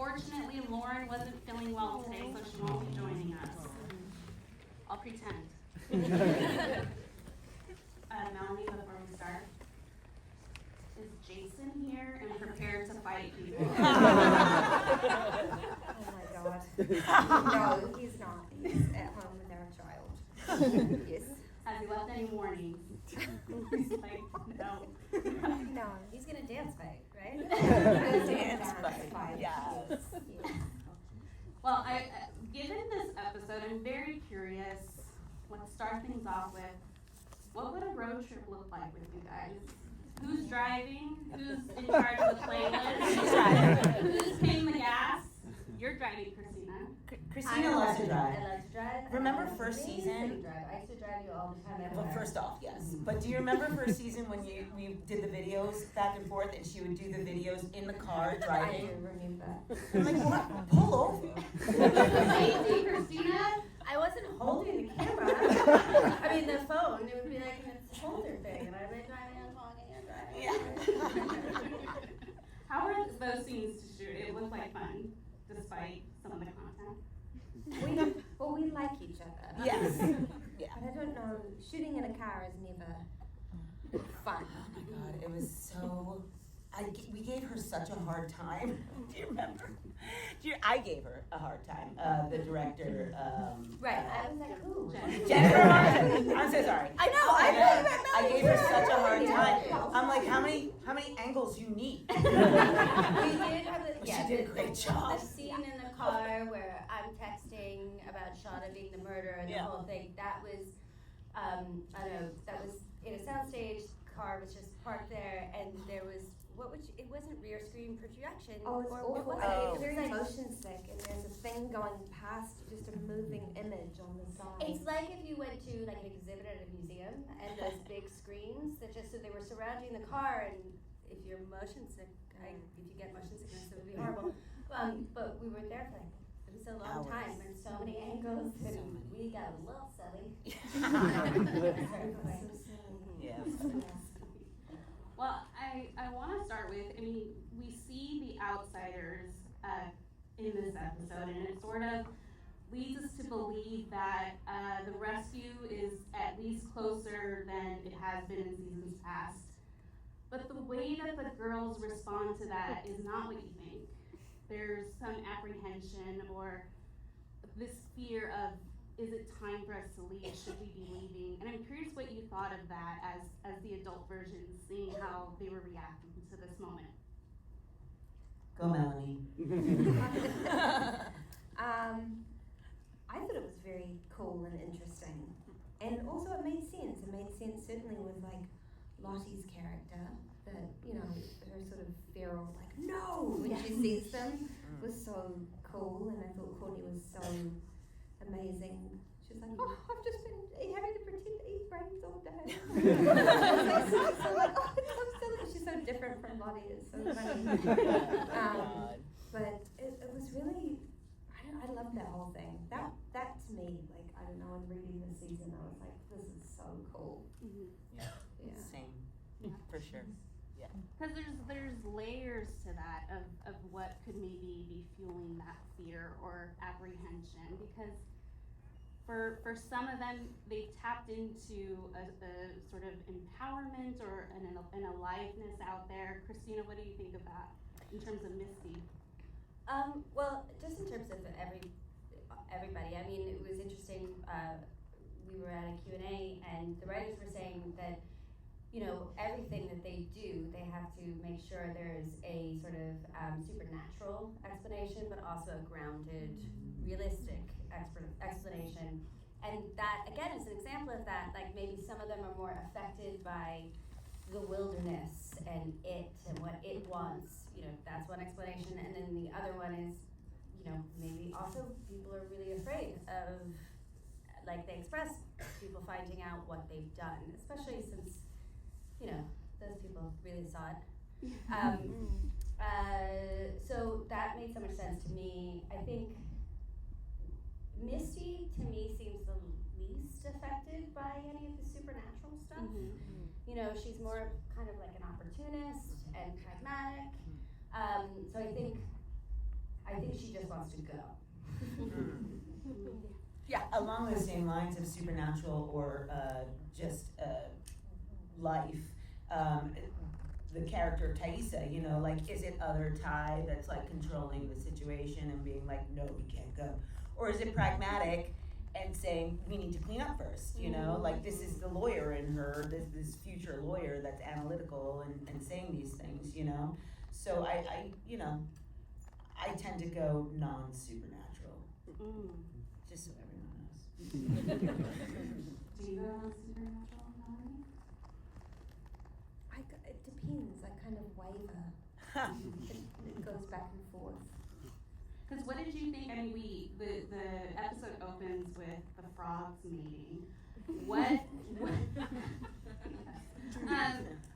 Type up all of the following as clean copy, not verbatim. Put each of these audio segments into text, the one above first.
unfortunately, Lauren wasn't feeling well today, so she won't be joining us. I'll pretend. Melanie, before we start, is Jason here and prepared to fight people? Oh my God. No, he's not. He's at home with our child. Yes. Has he left any warnings? Like, no. No, he's gonna dance fight, right? Dance fight. Yes. Well, given this episode, I'm very curious. Let's start things off with, what would a road trip look like with you guys? Who's driving? Who's in charge of the playlist? Who's paying the gas? You're driving, Christina. Christina loves to drive. I love to drive. Remember first season? I used to drive you all the time. Well, first off, yes. But do you remember first season when we did the videos back and forth, and she would do the videos in the car I driving? do remember. I'm like, what? Pull over. Safety, Christina. I wasn't holding the camera. I mean, the phone. It would be like this holder thing, and I'd be driving and talking and driving. How were those scenes to shoot? It looked like fun, despite some of the content. We like each other. Yes. Yeah. But I don't know, shooting in a car is never fun. Oh my God, it was so. We gave her such a hard time. Do you remember? I gave her a hard time. The director. Right. I was like, ooh. Jennifer Martin. I'm so sorry. I know. I know. I gave her such a hard time. I'm like, how many angles you need? We did have She did a great job. The scene in the car where I'm texting about Shauna being the murderer and the whole thing. That was, I don't know. That was in a soundstage. Car was just parked there, and there was. It wasn't rear screen projection. Oh, it's awful. What was It's it? very It was like, motion sick, and there's a thing going past, just a moving image on the side. it's like if you went to like an exhibit at a museum, and those big screens that just so they were surrounding the car, and if you're motion sick, if you get motion sickness, it would be horrible. But we were there for like, it was a long time, and so many angles, and we got a little silly. Yes. Well, I want to start with, we see the outsiders in this episode, and it sort of leads us to believe that the rescue is at least closer than it has been in seasons past. But the way that the girls respond to that is not what you think. There's some apprehension or this fear of, is it time for us to leave? Should we be leaving? And I'm curious what you thought of that as the adult version, seeing how they were reacting to this moment. Go, Melanie. I thought it was very cool and interesting. And also it made sense. It made sense certainly with like Lottie's character, that, her sort of feral, like, no, when she sees them was so cool, and I thought Courtney was so amazing. She's like, oh, I've just been having to pretend to eat brains all day. It's so silly. She's so different from Lottie. It's so funny. But it was really, I loved that whole thing. That to me, like, I don't know, in reading this season, I was like, this is so cool. Mm-hmm. Yeah. Same. For sure. Yeah. Because there's layers to that of what could maybe be fueling that fear or apprehension, because for some of them, they've tapped into a sort of empowerment or an aliveness out there. Christina, what do you think of that in terms of Misty? Well, just in terms of everybody, I mean, it was interesting. We were at a Q&A, and the writers were saying that, everything that they do, they have to make sure there's a sort of supernatural explanation, but also a grounded, realistic explanation. And that, again, is an example of that. Like, maybe some of them are more affected by the wilderness and it and what it wants. That's one explanation. And then the other one is, maybe also people are really afraid of, like they express, people finding out what they've done, especially since, those people really saw it. So that made so much sense to me. I think Misty, to me, seems the least affected by any of the supernatural stuff. Mm-hmm. She's more kind of like an opportunist and pragmatic. So I think I think she just wants to go. Yeah, along the same lines of supernatural or just life, the character Taissa, you know, like, is it other Ty that's like controlling the situation and being like, no, we can't go? Or is it pragmatic and saying, we need to clean up first, you know? Like, this is the lawyer in her, this future lawyer that's analytical and saying these things, you know? So I you know, I tend to go non-supernatural, just so everyone knows. Do you go on supernatural, Melanie? It depends. I kind of waver. It goes back and forth. Because what did you think? I mean, the episode opens with the frogs mating.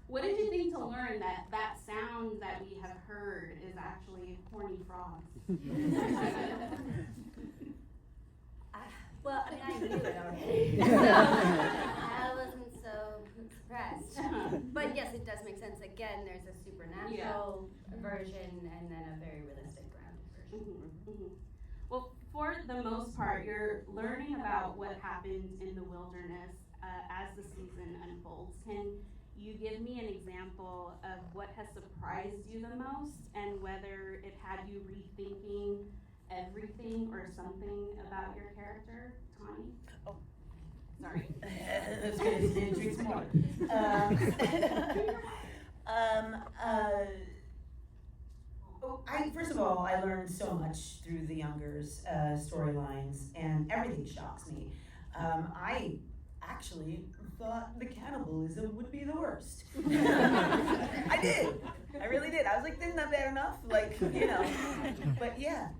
What did you think to learn that sound that we have heard is actually horny frogs? Well, I mean, I knew it already. I wasn't so surprised. But yes, it does make sense. Again, there's a supernatural version and then a very realistic grounded version. Well, for the most part, you're learning about what happens in the wilderness as the season unfolds. Can you give me an example of what has surprised you the most and whether it had you rethinking everything or something about your character, Tawny? Oh. Sorry. That's good. Drink some water. First of all, I learned so much through the Youngers' storylines, and everything shocks me. I actually thought the cannibalism would be the worst. I did. I really did. I was like, isn't that bad enough? Like, you know.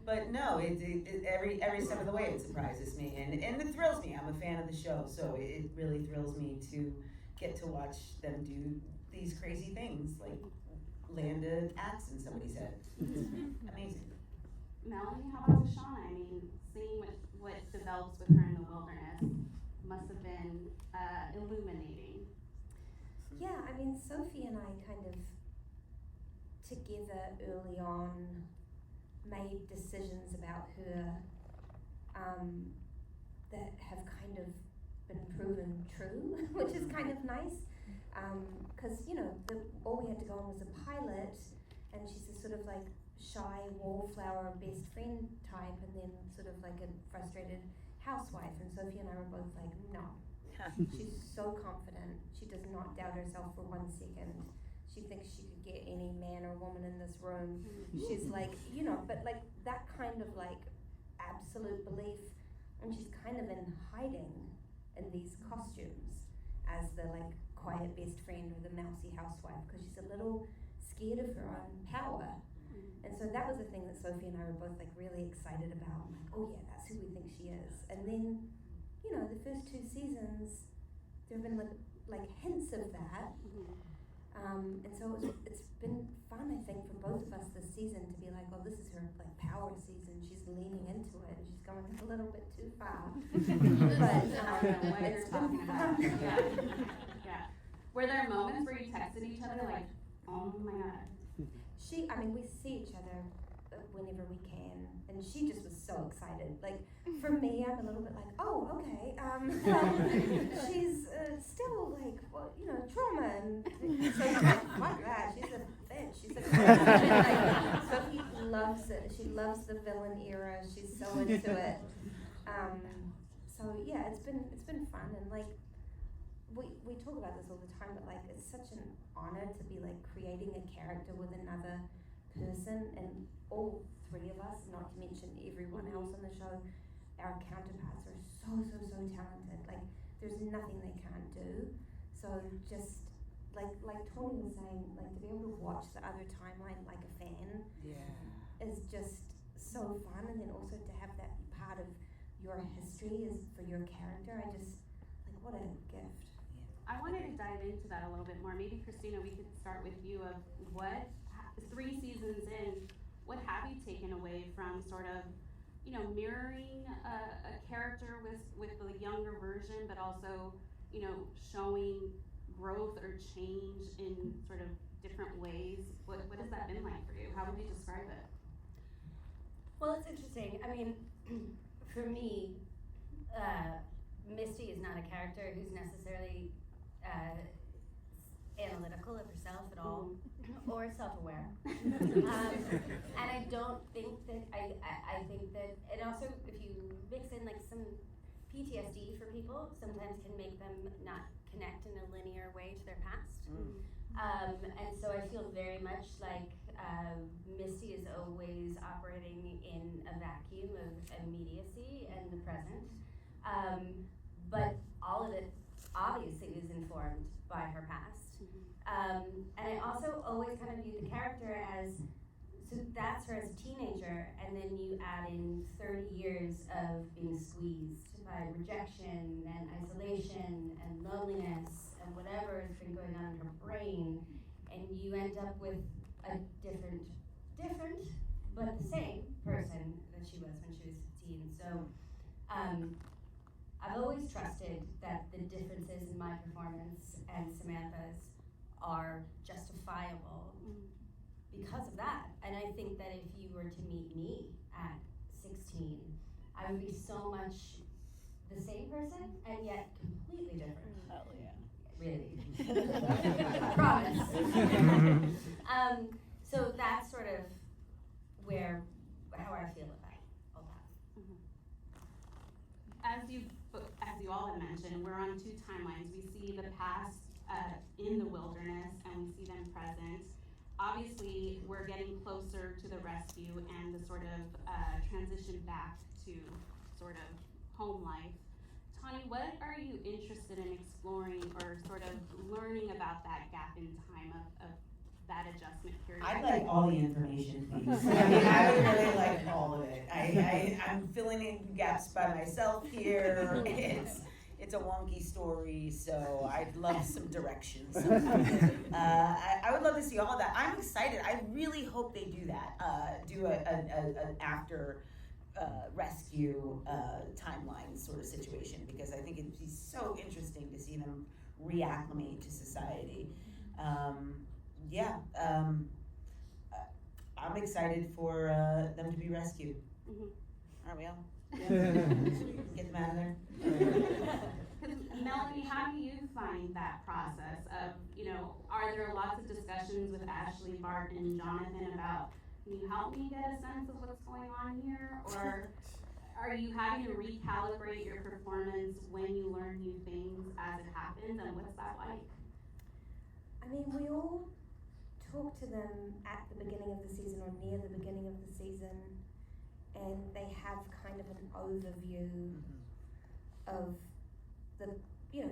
But no, every step of the way it surprises me, and it thrills me. I'm a fan of the show, so it really thrills me to get to watch them do these crazy things, like land an axe in somebody's head. Amazing. Melanie, how about with Shauna? I mean, seeing what develops with her in the wilderness must have been illuminating. Yeah, I mean, Sophie and I kind of together early on made decisions about her that have kind of been proven true, which is kind of nice. Because, you know, all we had to go on was a pilot, and she's a sort of like shy wallflower best friend type, and then sort of like a frustrated housewife. And Sophie and I were both like, no. She's so confident. She does not doubt herself for 1 second. She thinks she could get any man or woman in this room. She's like, you know, but like that kind of like absolute belief. And she's kind of in hiding in these costumes as the like quiet best friend or the mousy housewife, because she's a little scared of her own power. And so that was the thing that Sophie and I were both like really excited about. I'm like, oh yeah, that's who we think she is. And then, you know, the first 2 seasons, there have been like hints of that. And so it's been fun, I think, for both of us this season to be like, oh, this is her like power season. She's leaning into it, and she's going a little bit too far. But it's been fun. Yeah. Were there moments where you texted each other like, oh my god? I mean, we see each other whenever we can, and she just was so excited. Like, for me, I'm a little bit like, oh, okay. She's still like, well, you know, trauma, and so she's like, fuck that. She's a bitch. She's a like, Sophie loves it. She loves the villain era. She's so into it. So yeah, it's been fun, and like we talk about this all the time, but like it's such an honor to be like creating a character with another person, and all 3 of us, not to mention everyone else on the show, our counterparts are so talented. Like there's nothing they can't do. So just like Tawny was saying, like to be able to watch the other timeline like a fan is just so fun, and then also to have that part of your history is for your character. I just like, what a gift. I wanted to dive into that a little bit more. Maybe Christina, we could start with you of what 3 seasons in, what have you taken away from sort of, you know, mirroring a character with the younger version, but also, you know, showing growth or change in sort of different ways. What has that been like for you? How would you describe it? interesting. I mean, for me, Misty is not a character who's necessarily analytical of herself at all, or self-aware. And I don't think that, I think that, and also if you mix in like some PTSD for people, sometimes can make them not connect in a linear way to their past. And so I feel very much like Misty is always operating in a vacuum of immediacy and the present. But all of it obviously is informed by her past. And I also always kind of view the character as, so that's her as a teenager, and then you add in 30 years of being squeezed by rejection and isolation and loneliness and whatever has been going on in her brain, and you end up with a different, but the same person that she was when she was 15. So I've always trusted that the differences in my performance and Samantha's are justifiable because of that. And I think that if you were to meet me at 16, I would be so much the same person and yet completely different. Hell yeah. Really. I promise. So that's sort of how I feel about all that. As you all have mentioned, we're on two timelines. We see the past in the wilderness, and we see them present. Obviously, we're getting closer to the rescue and the sort of transition back to sort of home life. Tawny, what are you interested in exploring or sort of learning about that gap in time of that adjustment period? I'd like all the information, please. I mean, I would really like all of it. I'm filling in gaps by myself here. It's a wonky story, so I'd love some directions. I would love to see all of that. I'm excited. I really hope they do that. Do an after rescue timeline sort of situation, because I think it'd be so interesting to see them reacclimate to society. I'm excited for them to be rescued. Aren't we all? Get them out of there. Melanie, how do you find that process of, are there lots of discussions with Ashley, Bart, and Jonathan about, can you help me get a sense of what's going on here? Or are you having to recalibrate your performance when you learn new things as it happens, and what's that like? I mean, we all talk to them at the beginning of the season or near the beginning of the season, and they have kind of an overview of the,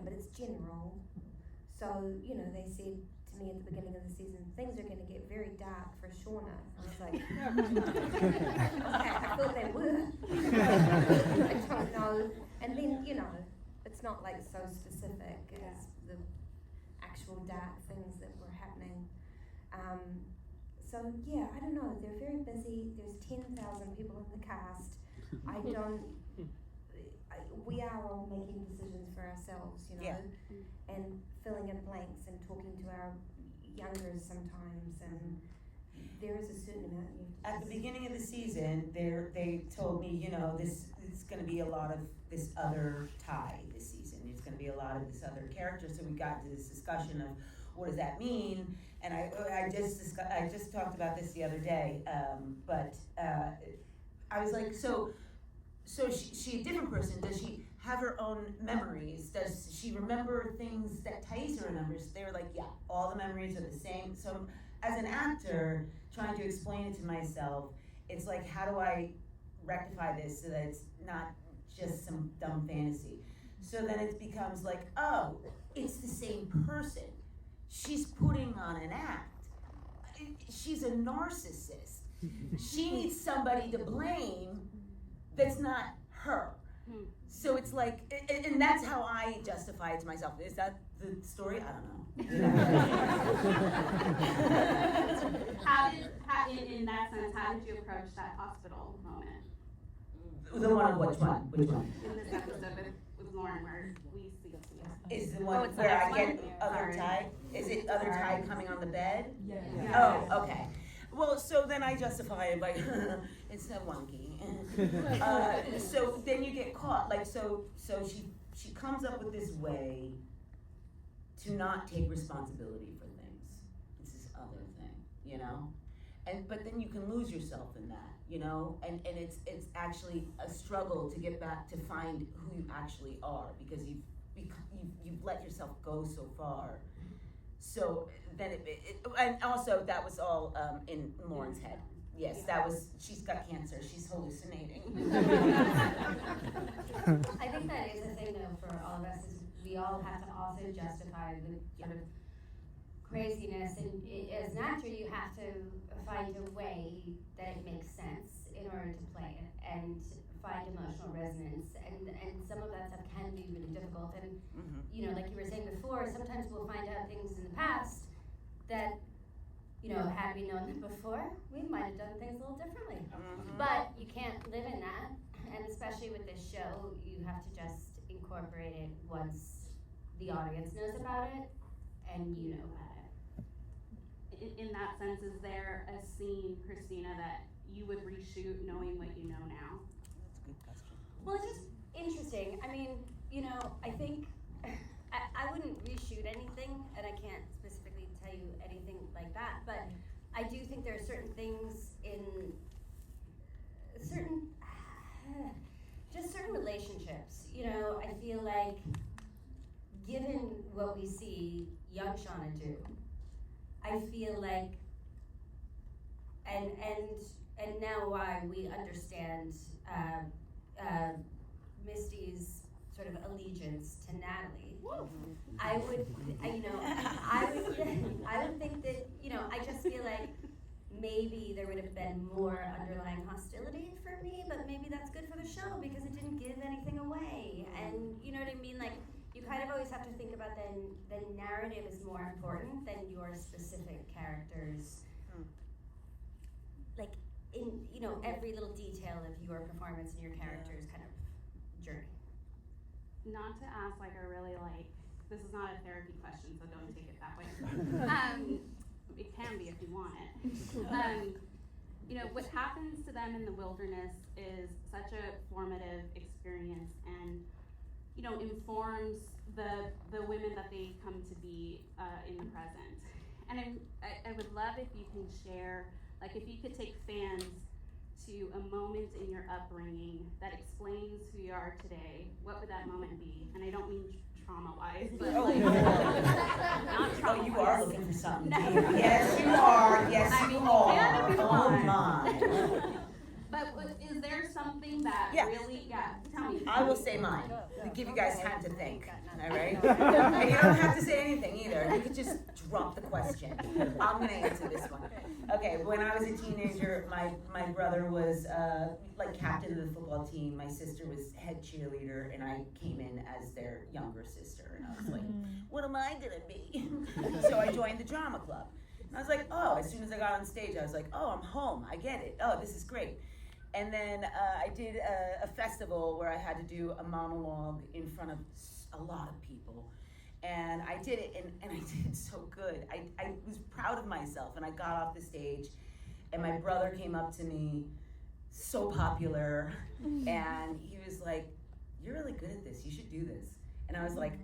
but it's general. So, they said to me at the beginning of the season, things are going to get very dark for Shauna. I was like, okay, I thought they were. I don't know. And then, it's not like so specific as the actual dark things that were happening. So yeah, I don't know, they're very busy. There's 10,000 people in the cast. We are all making decisions for ourselves, and filling in blanks and talking to our youngers sometimes, and there is a certain amount you have to At the beginning of the season, they told me, this is going to be a lot of this other tie this season. It's going to be a lot of this other character. So we got into this discussion of what does that mean, and I just talked about this the other day. But I was like, so she a different person? Does she have her own memories? Does she remember things that Taissa remembers? They were like, yeah, all the memories are the same. So as an actor, trying to explain it to myself, it's like, how do I rectify this so that it's not just some dumb fantasy? So then it becomes like, oh, it's the same person. She's putting on an act. She's a narcissist. She needs somebody to blame that's not her. So it's like, and that's how I justify it to myself. Is that the story? I don't know. In that sense, how did you approach that hospital moment? The one of which one? Which one? In this episode with Lauren, where we see Is the one it's the where next I one? get other tie? Is it other tie coming on the bed? Yeah. Oh, okay. Well, so then I justify it by, it's a wonky. So then you get caught, like, so she comes up with this way to not take responsibility for things. It's this other thing, you know? But then you can lose yourself in that, you know? And it's actually a struggle to get back to find who you actually are, because you've let yourself go so far. So then and also that was all in Lauren's head. Yes, she's got cancer, she's hallucinating. I think that is the thing though for all of us, is we all have to also justify the sort of craziness, and as an actor you have to find a way that it makes sense in order to play it and find emotional resonance, and some of that stuff can be really difficult, and you know, like you were saying before, sometimes we'll find out things in the past that, you know, had we known them before, we might have done things a little differently. But you can't live in that, and especially with this show, you have to just incorporate it once the audience knows about it and you know about it. In that sense, is there a scene, Christina, that you would reshoot knowing what you know now? That's a good question. Well, it's just interesting. I mean, you know, I think I wouldn't reshoot anything, and I can't specifically tell you anything like that, but I do think there are certain things in certain relationships. You know, I feel like given what we see young Shauna do, I feel like, and now why we understand Misty's sort of allegiance to Natalie. I would think that, you know, I just feel like maybe there would have been more underlying hostility for me, but maybe that's good for the show because it didn't give anything away. And you know what I mean? Like, you kind of always have to think about the narrative is more important than your specific characters. Like, in, you know, every little detail of your performance and your character's kind of journey. Not to ask like a really this is not a therapy question, so don't take it that way. It can be if you want it. You know, what happens to them in the wilderness is such a formative experience, and you know, informs the women that they come to be in the present. And I would love if you can share, like, if you could take fans to a moment in your upbringing that explains who you are today, what would that moment be? And I don't mean trauma-wise, but like, not trauma-wise. Oh, you are looking for something. No. Yes, you are. Yes, I mean, you you are. can if you Oh want. my. But is there something that really, tell me. I will say mine, to give you guys time to think, all right? And you don't have to say anything either, you could just drop the question. I'm gonna answer this one. Okay, when I was a teenager, my brother was like captain of the football team, my sister was head cheerleader, and I came in as their younger sister, and I was like, what am I gonna be? So I joined the drama club. And I was like, oh, as soon as I got on stage, I was like, oh, I'm home, I get it, oh, this is great. And then I did a festival where I had to do a monologue in front of a lot of people. And I did it, and I did so good. I was proud of myself, and I got off the stage, and my brother came up to me, so popular, and he was like, you're really good at this, you should do this. And I was like,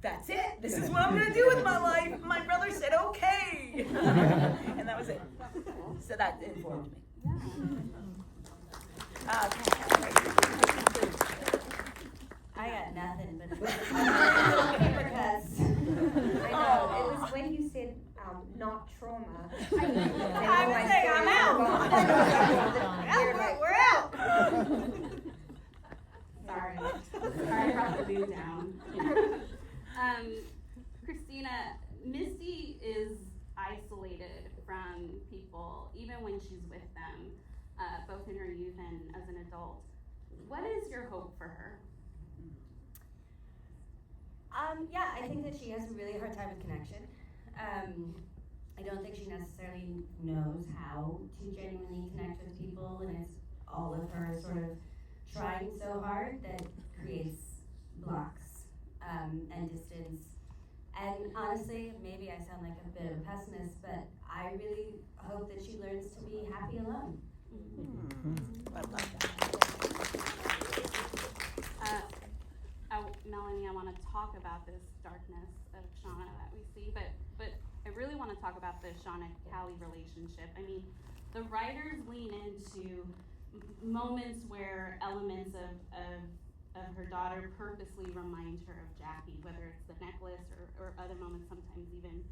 that's it, this is what I'm gonna do with my life. My brother said, okay. And that was it. So that informed me. I got nothing but because I know, it was when you said not trauma. I was saying I'm out. We're out. Sorry, I brought the mood down. Christina, Misty is isolated from people, even when she's with them, both in her youth and as an adult. What is your hope for her? Yeah, I think that she has a really hard time with connection. I don't think she necessarily knows how to genuinely connect with people, and it's all of her sort of trying so hard that creates blocks and distance. And honestly, maybe I sound like a bit of a pessimist, but I really hope that she learns to be happy alone. I love that. Melanie, I want to talk about this darkness of Shauna that we see, but I really want to talk about the Shauna-Callie relationship. I mean, the writers lean into moments where elements of her daughter purposely remind her of Jackie, whether it's the necklace or other moments, sometimes even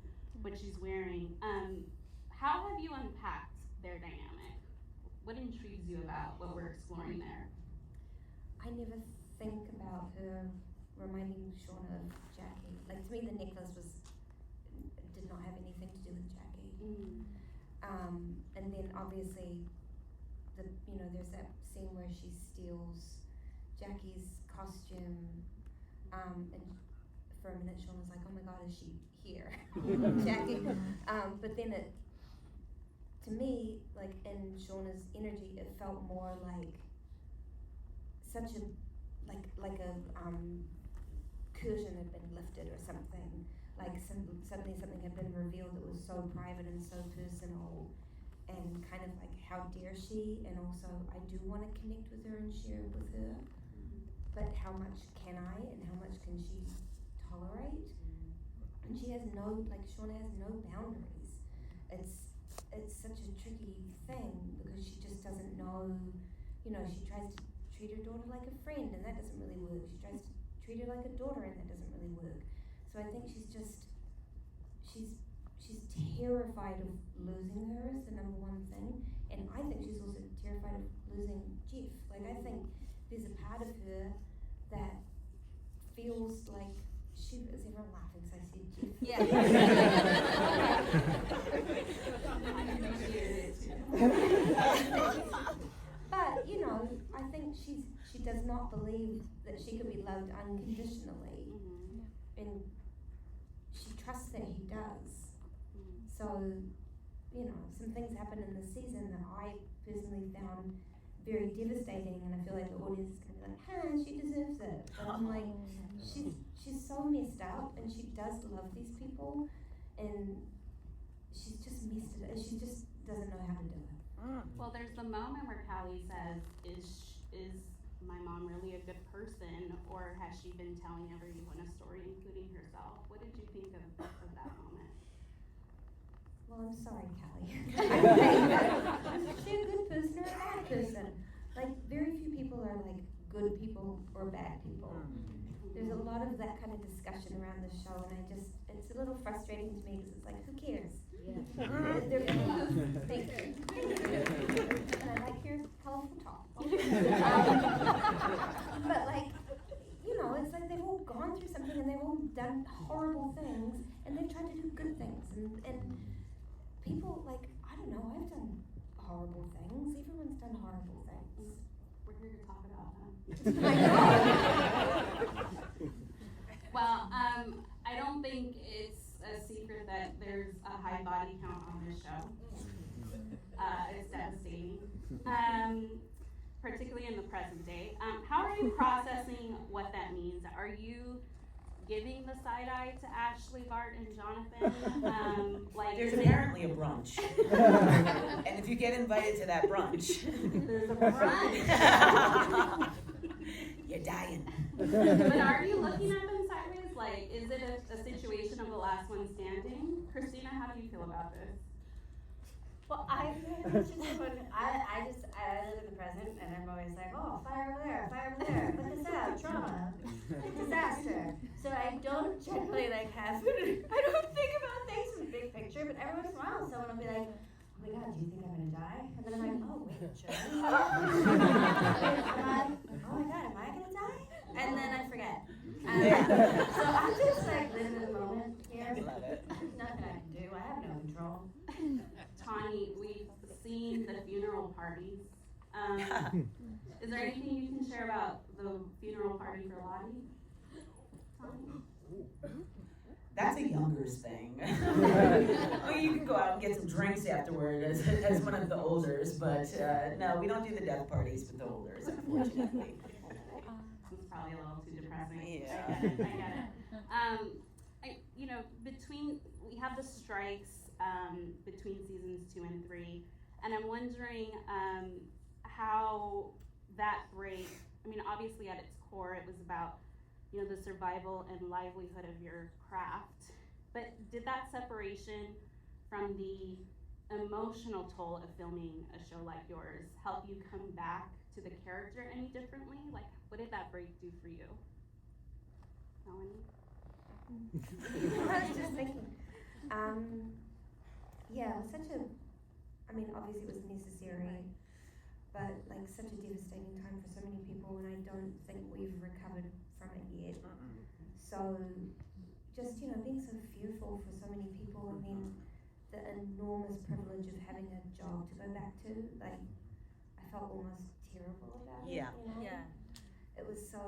what she's wearing. How have you unpacked their dynamic? What intrigues you about what we're exploring there? I never think about her reminding Shauna of Jackie. Like, to me, the necklace did not have anything to do with Jackie. And then obviously, there's that scene where she steals Jackie's costume, and for a minute Shauna's like, oh my God, is she here? Jackie. But then to me, like, in Shauna's energy, it felt more like such a, like a curtain had been lifted or something. Like suddenly something had been revealed that was so private and so personal, and kind of like, how dare she? And also, I do want to connect with her and share with her, but how much can I, and how much can she tolerate? And she has Shauna has no boundaries. It's such a tricky thing, because she just doesn't know, she tries to treat her daughter like a friend, and that doesn't really work. She tries to treat her like a daughter, and that doesn't really work. So I think she's terrified of losing her is the number one thing, and I think she's also terrified of losing Jeff. Like, I think there's a part of her that feels like she is everyone laughing because I said Jeff. Yeah. But I think she does not believe that she can be loved unconditionally, and she trusts that he does. So, some things happen in the season that I personally found very devastating, and I feel like the audience is gonna be like, she deserves it. But I'm like, she's so messed up, and she does love these people, and she's just messed it up. She just doesn't know how to do it. Well, there's the moment where Callie says, is my mom really a good person, or has she been telling everyone a story, including herself? What did you think of that moment? Well, I'm sorry, Callie. Is she a good person or a bad person? Like, very few people are like good people or bad people. There's a lot of that kind of discussion around the show, and it's a little frustrating to me, because it's like, who cares? They're thank you. And I like your colorful talk. But like, it's like they've all gone through something, and they've all done horrible things, and they've tried to do good things, and people, like, I don't know, I've done horrible things. Everyone's done horrible things. We're here to talk about them. I know. Well, I don't think it's a secret that there's a high body count on this show. It's devastating, particularly in the present day. How are you processing what that means? Are you giving the side eye to Ashley, Bart, and Jonathan? There's apparently a brunch. And if you get invited to that brunch, there's a brunch. You're dying. But are you looking at them sideways? Like, is it a situation of the last one standing? Christina, how do you feel about this? Well, I live in the present, and I'm always like, oh, fire over there, put this out, trauma, disaster. So I don't generally I don't think about things in the big picture, but every once in a while someone will be like, oh my God, do you think I'm gonna die? And then I'm like, oh wait, should I? Oh my God, am I gonna die? And then I forget. So I'm just like living in the moment here. I love it. There's nothing I can do. I have no control. Tawny, we've seen the funeral parties. Is there anything you can share about the funeral party for Lottie? Tawny? That's a youngers thing. Well, you can go out and get some drinks afterward as one of the olders, but no, we don't do the death parties with the olders, unfortunately. It's probably a little too depressing. Yeah. I get it. you know, we have the strikes between seasons 2 and 3, and I'm wondering how that break, I mean, obviously at its core it was about, you know, the survival and livelihood of your craft, but did that separation from the emotional toll of filming a show like yours help you come back to the character any differently? Like, what did that break do for you? Melanie? I was just thinking, yeah, it was obviously it was necessary, but like such a devastating time for so many people, and I don't think we've recovered from it yet. So just, you know, being so fearful for so many people, and then the enormous privilege of having a job to go back to, like, I felt almost terrible about it, Yeah. you know? Yeah. It was so,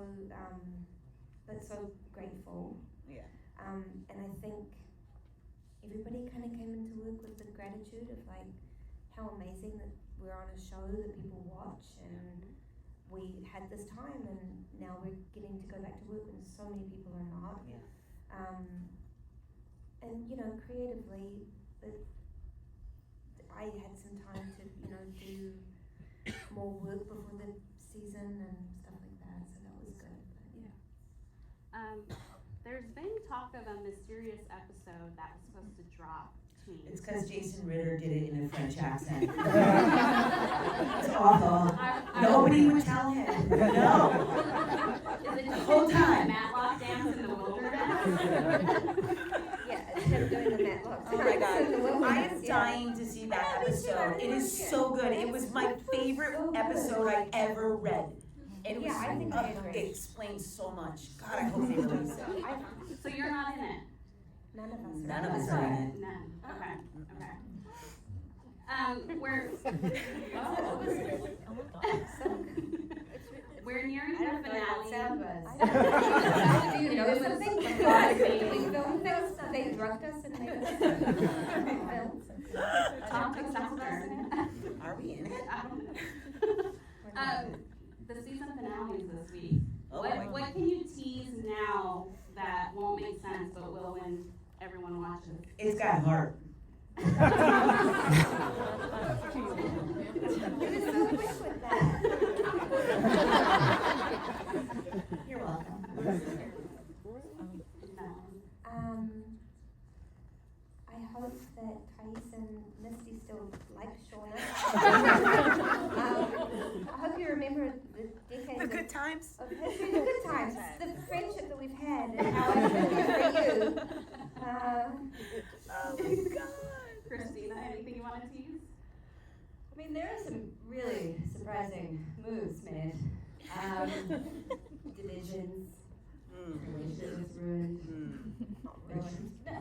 but so grateful. Yeah. And I think everybody kind of came into work with the gratitude of like how amazing that we're on a show that people watch, and we had this time, and now we're getting to go back to work when so many people are not. Yeah. And you know, creatively, I had some time to, you know, do more work before the season and stuff like that, so that was good. But, yeah. There's been talk of a mysterious episode that was supposed to drop between. It's because Jason Ritter did it in a French accent. It's awful. Nobody would tell him. No. Is it The just whole a time. Matlock dance in the wilderness? Yeah, it's him doing the Matlock. Oh my God. In the wilderness, I am yeah. dying to see that episode. It is so good. It was my favorite episode I ever read. It was, Yeah, I think I agree. it explains so much. God, I hope they release it. So you're not in it? None of us. None of us are in it. None. Okay. We're we're nearing the finale. Do you know something? We filmed those, they drugged us and made us film. Tom took some of us in it. Are we in it? The season finale is this week. Oh, What can you tease now that won't make sense but will when everyone watches? It's got heart. You were so quick with that. You're welcome. I hope that Taissa and Misty still like Shauna. I hope you remember the decades The good times. of history, the good times, the friendship that we've had, and how I've been here for you. Oh my God. Christina, anything you want to tease? I mean, there are some really surprising moves made. Divisions, relationships ruined,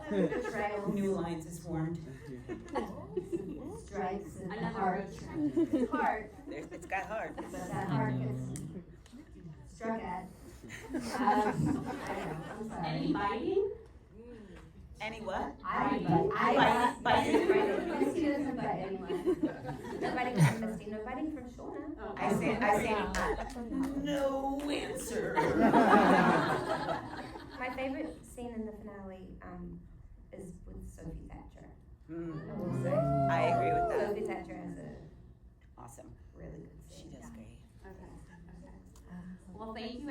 betrayals, New alliances formed. strikes, and Another heart. road trip. Heart, It's got heart. but that heart gets struck at. I don't know, I'm sorry. Any biting? Any what? I Biting? Misty doesn't bite anyone. No biting from Misty, no biting from Shauna. Oh. I say, no answer. My favorite scene in the finale is with Sophie Thatcher. I will say. I agree with that. Sophie Thatcher has a Awesome. really good She scene. does great. Okay. Well, thank you.